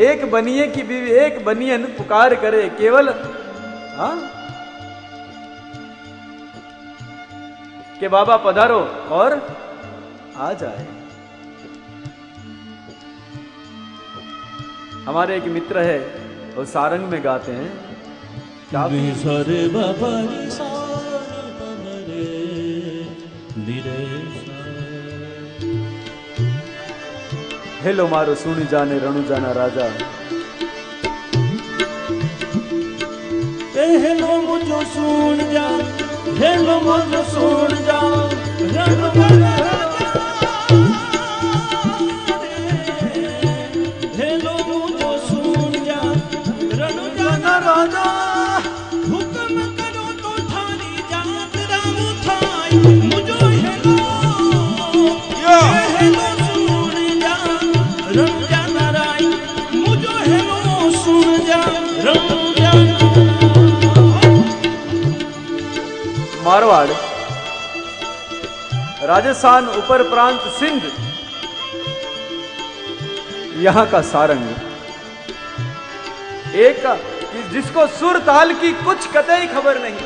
एक बनिए की बीवी, एक बनियन पुकार करे केवल, हाँ, कि बाबा पधारो और आ जाए। हमारे एक मित्र है, वो सारंग में गाते हैं, क्या सरे बाबा हेलो मारो सुनी जाने रणु जाना राजा, हेलो मुझो सुन जा, हेलो मुझो सुन जा, रणु जाना राजा, हेलो मुझो सुन जा, रणु जाना राजा, हुक्म करो तो थारी जात राम थाई, मुझो हेलो हेलो सुन जा, रणु जाना राय, मुझो हेलो सुन जा, रणु मारवाड़, राजस्थान, ऊपर प्रांत सिंध, यहां का सारंग, एक जिसको सुर ताल की कुछ कतई खबर नहीं।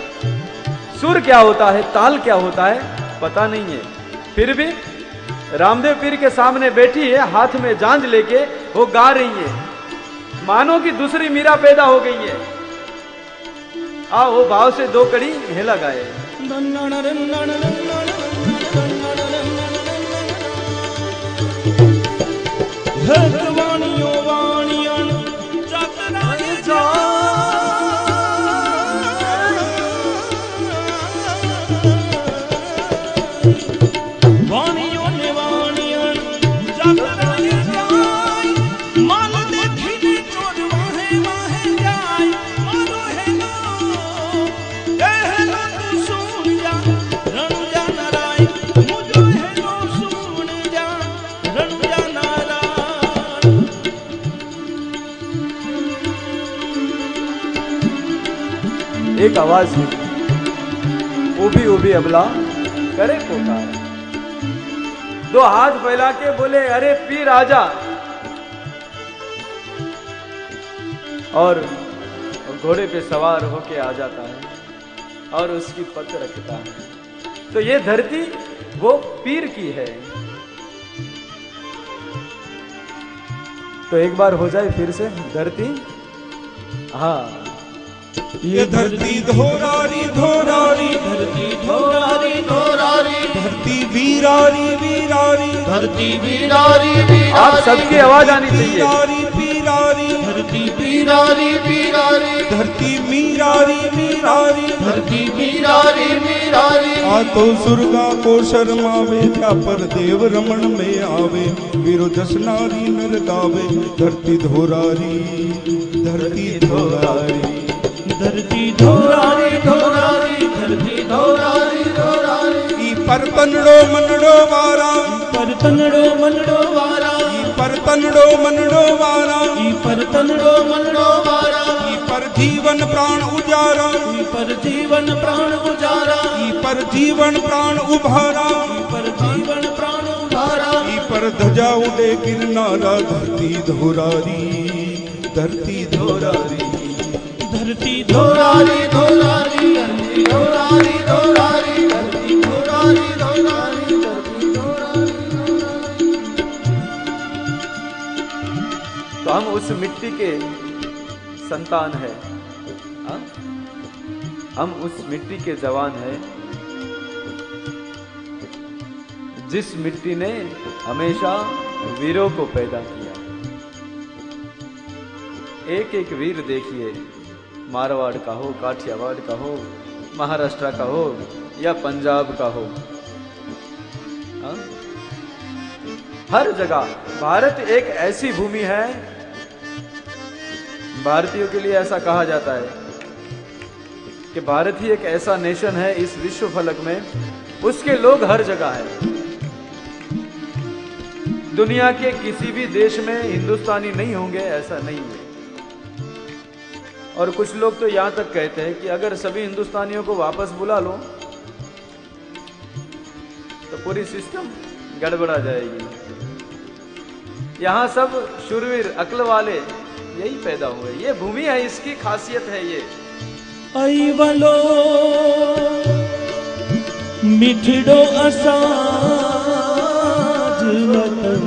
सुर क्या होता है, ताल क्या होता है पता नहीं है, फिर भी रामदेव पीर के सामने बैठी है, हाथ में जांज लेके वो गा रही है, मानो कि दूसरी मीरा पैदा हो गई है। आओ वो भाव से दो कड़ी हेला गाए। एक आवाज है, उभी उभी अबला करे पुकार, दो हाथ फैला के बोले अरे पीर आजा, और घोड़े पे सवार होके आ जाता है और उसकी पग रखता है। तो ये धरती वो पीर की है। तो एक बार हो जाए फिर से धरती, हाँ, ये धरती धोरारी धोरारी, धरती धोरारी धोरारी, धरती वीरारी वीरारी, धरती वीरारी वीरारी, आप सबकी आवाज आनी चाहिए। वीरारी वीरारी, धरती वीरारी वीरारी, धरती मीरारी मीरारी, धरती मीरारी मीरारी। आ तो सुरगा को शर्मावे, क्या पर देव रमन में आवे, वीरो जसनारी नर गावे, धरती धोरारी, धरती धोरारी, धरती धोरारी धोरारी, धरती धोरारी धोरारी। ई पर तनड़ो मनड़ो वारा, पर तनड़ो मनड़ो वारा, ई पर तनड़ो मनड़ो वारा, ई पर तनड़ो मनड़ो वारा, ई पर जीवन प्राण उजारा, ई पर जीवन प्राण उजारा, ई पर जीवन प्राण उभारा, ई पर जीवन प्राण उभारा, ई पर ध्वजा उड़े गिरनारा, धरती धोरारी, धरती धोरारी, धरती धोरारी धोरारी, धरती धोरारी धोरारी, धरती धोरारी धोरारी, धरती धोरारी। तो हम उस मिट्टी के संतान है, हम उस मिट्टी के जवान है, जिस मिट्टी ने हमेशा वीरों को पैदा किया। एक एक वीर देखिए, मारवाड़ का हो, काठियावाड़ का हो, महाराष्ट्र का हो या पंजाब का हो, हा? हर जगह भारत एक ऐसी भूमि है, भारतीयों के लिए ऐसा कहा जाता है कि भारत ही एक ऐसा नेशन है इस विश्व फलक में, उसके लोग हर जगह हैं। दुनिया के किसी भी देश में हिंदुस्तानी नहीं होंगे ऐसा नहीं है। और कुछ लोग तो यहां तक कहते हैं कि अगर सभी हिंदुस्तानियों को वापस बुला लो तो पूरी सिस्टम गड़बड़ा जाएगी। यहाँ सब शूरवीर अक्ल वाले यही पैदा हुए। ये भूमि है, इसकी खासियत है ये। आई वालो मिठड़ो असाज वतन,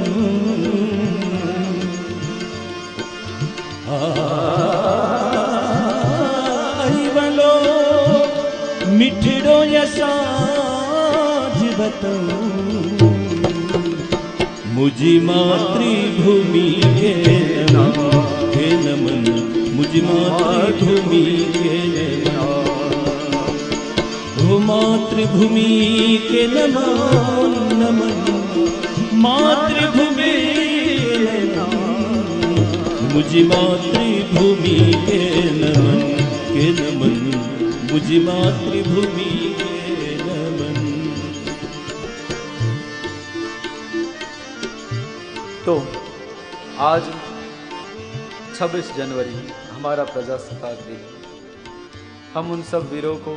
आई वालो मिठड़ो असाज वतन, मुझी मातृभूमि के नमन, मुझी मातृभूमि के नमन, मातृभूमि के नमन नमन, मातृभूमि के नमन, मुझी मातृभूमि के नमन मुझी मातृभूमि के नमन। तो आज 26 जनवरी हमारा प्रजासत्ताक दिन, हम उन सब वीरों को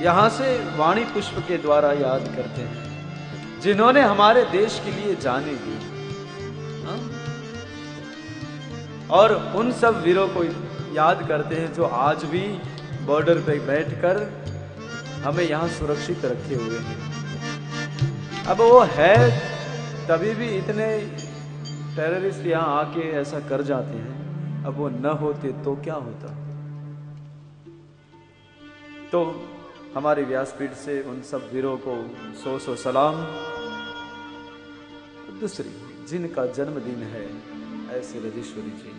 यहाँ से वाणी पुष्प के द्वारा याद करते हैं जिन्होंने हमारे देश के लिए जाने दी। और उन सब वीरों को याद करते हैं जो आज भी बॉर्डर पे बैठकर हमें यहाँ सुरक्षित रखे हुए हैं। अब वो है तभी भी इतने टेररिस्ट यहाँ आके ऐसा कर जाते हैं, अब वो न होते तो क्या होता। तो हमारे व्यासपीठ से उन सब वीरों को 100 सलाम। दूसरी, जिनका जन्मदिन है ऐसे रजेश्वरी जी,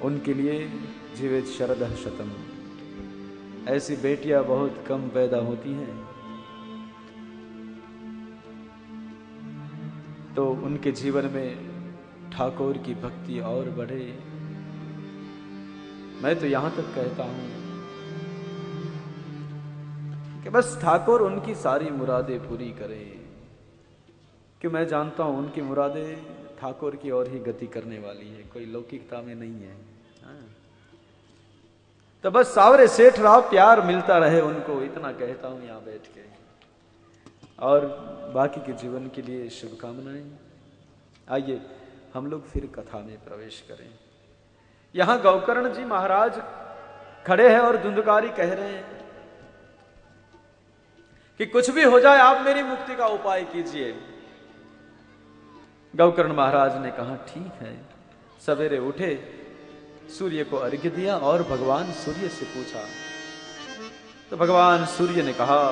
उनके लिए जीवेत शरदः शतम। ऐसी बेटियां बहुत कम पैदा होती हैं, तो उनके जीवन में ठाकुर की भक्ति और बढ़े। मैं तो यहां तक कहता हूं कि बस ठाकुर उनकी सारी मुरादें पूरी करे, कि मैं जानता हूं उनकी मुरादें ठाकुर की ओर ही गति करने वाली है, कोई लौकिकता में नहीं है। तो बस सावरे सेठ राव प्यार मिलता रहे उनको, इतना कहता हूं यहां बैठ के। और बाकी के जीवन के लिए शुभकामनाएं। आइए हम लोग फिर कथा में प्रवेश करें। यहां गौकर्ण जी महाराज खड़े हैं और धुंधकारी कह रहे हैं कि कुछ भी हो जाए आप मेरी मुक्ति का उपाय कीजिए। गौकर्ण महाराज ने कहा ठीक है। सवेरे उठे, सूर्य को अर्घ्य दिया और भगवान सूर्य से पूछा। तो भगवान सूर्य ने कहा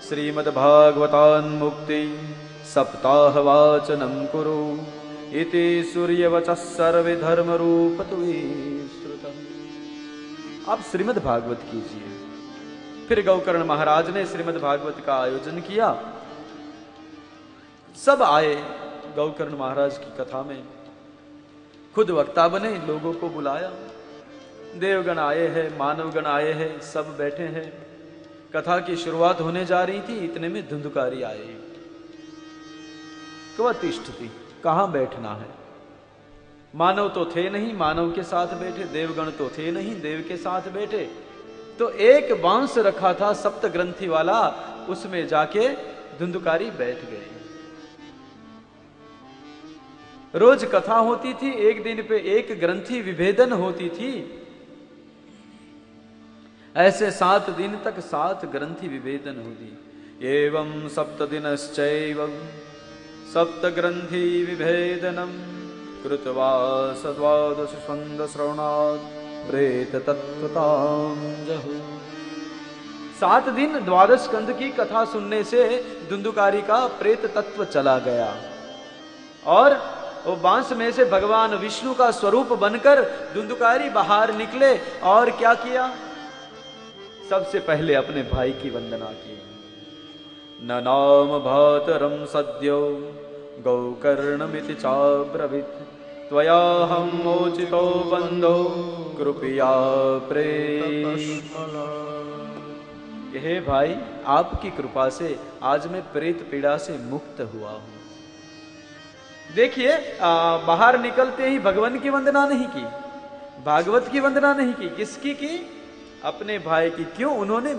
श्रीमद्भागवतान् मुक्ति सप्ताह वाचनम कुरु इति सूर्यवचः सर्वे धर्म रूपत्वे श्रुतम्। आप श्रीमद् भागवत कीजिए। फिर गौकर्ण महाराज ने श्रीमद् भागवत का आयोजन किया। सब आए गौकर्ण महाराज की कथा में, खुद वक्ता बने, लोगों को बुलाया। देवगण आए हैं, मानवगण आए हैं, सब बैठे हैं। कथा की शुरुआत होने जा रही थी, इतने में धुंधकारी आए। क्वतिष्ठति, कहां बैठना है। मानव तो थे नहीं, मानव के साथ बैठे। देवगण तो थे नहीं, देव के साथ बैठे। तो एक बांस रखा था सप्त ग्रंथि वाला, उसमें जाके धुंधकारी बैठ गए। रोज कथा होती थी, एक दिन पे एक ग्रंथि विभेदन होती थी। ऐसे 7 दिन तक 7 ग्रंथि विभेदन होती। एवं 7 दिनश्चैव सप्त ग्रंथि विभेदनम कृत्वा सद्वादश स्कंद श्रवणात् प्रेत तत्वतां जहु। 7 दिन द्वादश स्कंद की कथा सुनने से धुंधकारी का प्रेत तत्व चला गया और वो बांस में से भगवान विष्णु का स्वरूप बनकर धुंधकारी बाहर निकले। और क्या किया? सबसे पहले अपने भाई की वंदना की। न नाम भातरम सद्यो गौकर्णमिति चाब्रवीत त्वया हम मोचितो बंधो कृपया प्रेत। हे भाई, आपकी कृपा से आज मैं प्रेत पीड़ा से मुक्त हुआ हूं। देखिए, बाहर निकलते ही भगवान की वंदना नहीं की, भागवत की वंदना नहीं की, किसकी की? अपने भाई की। क्यों? उन्होंने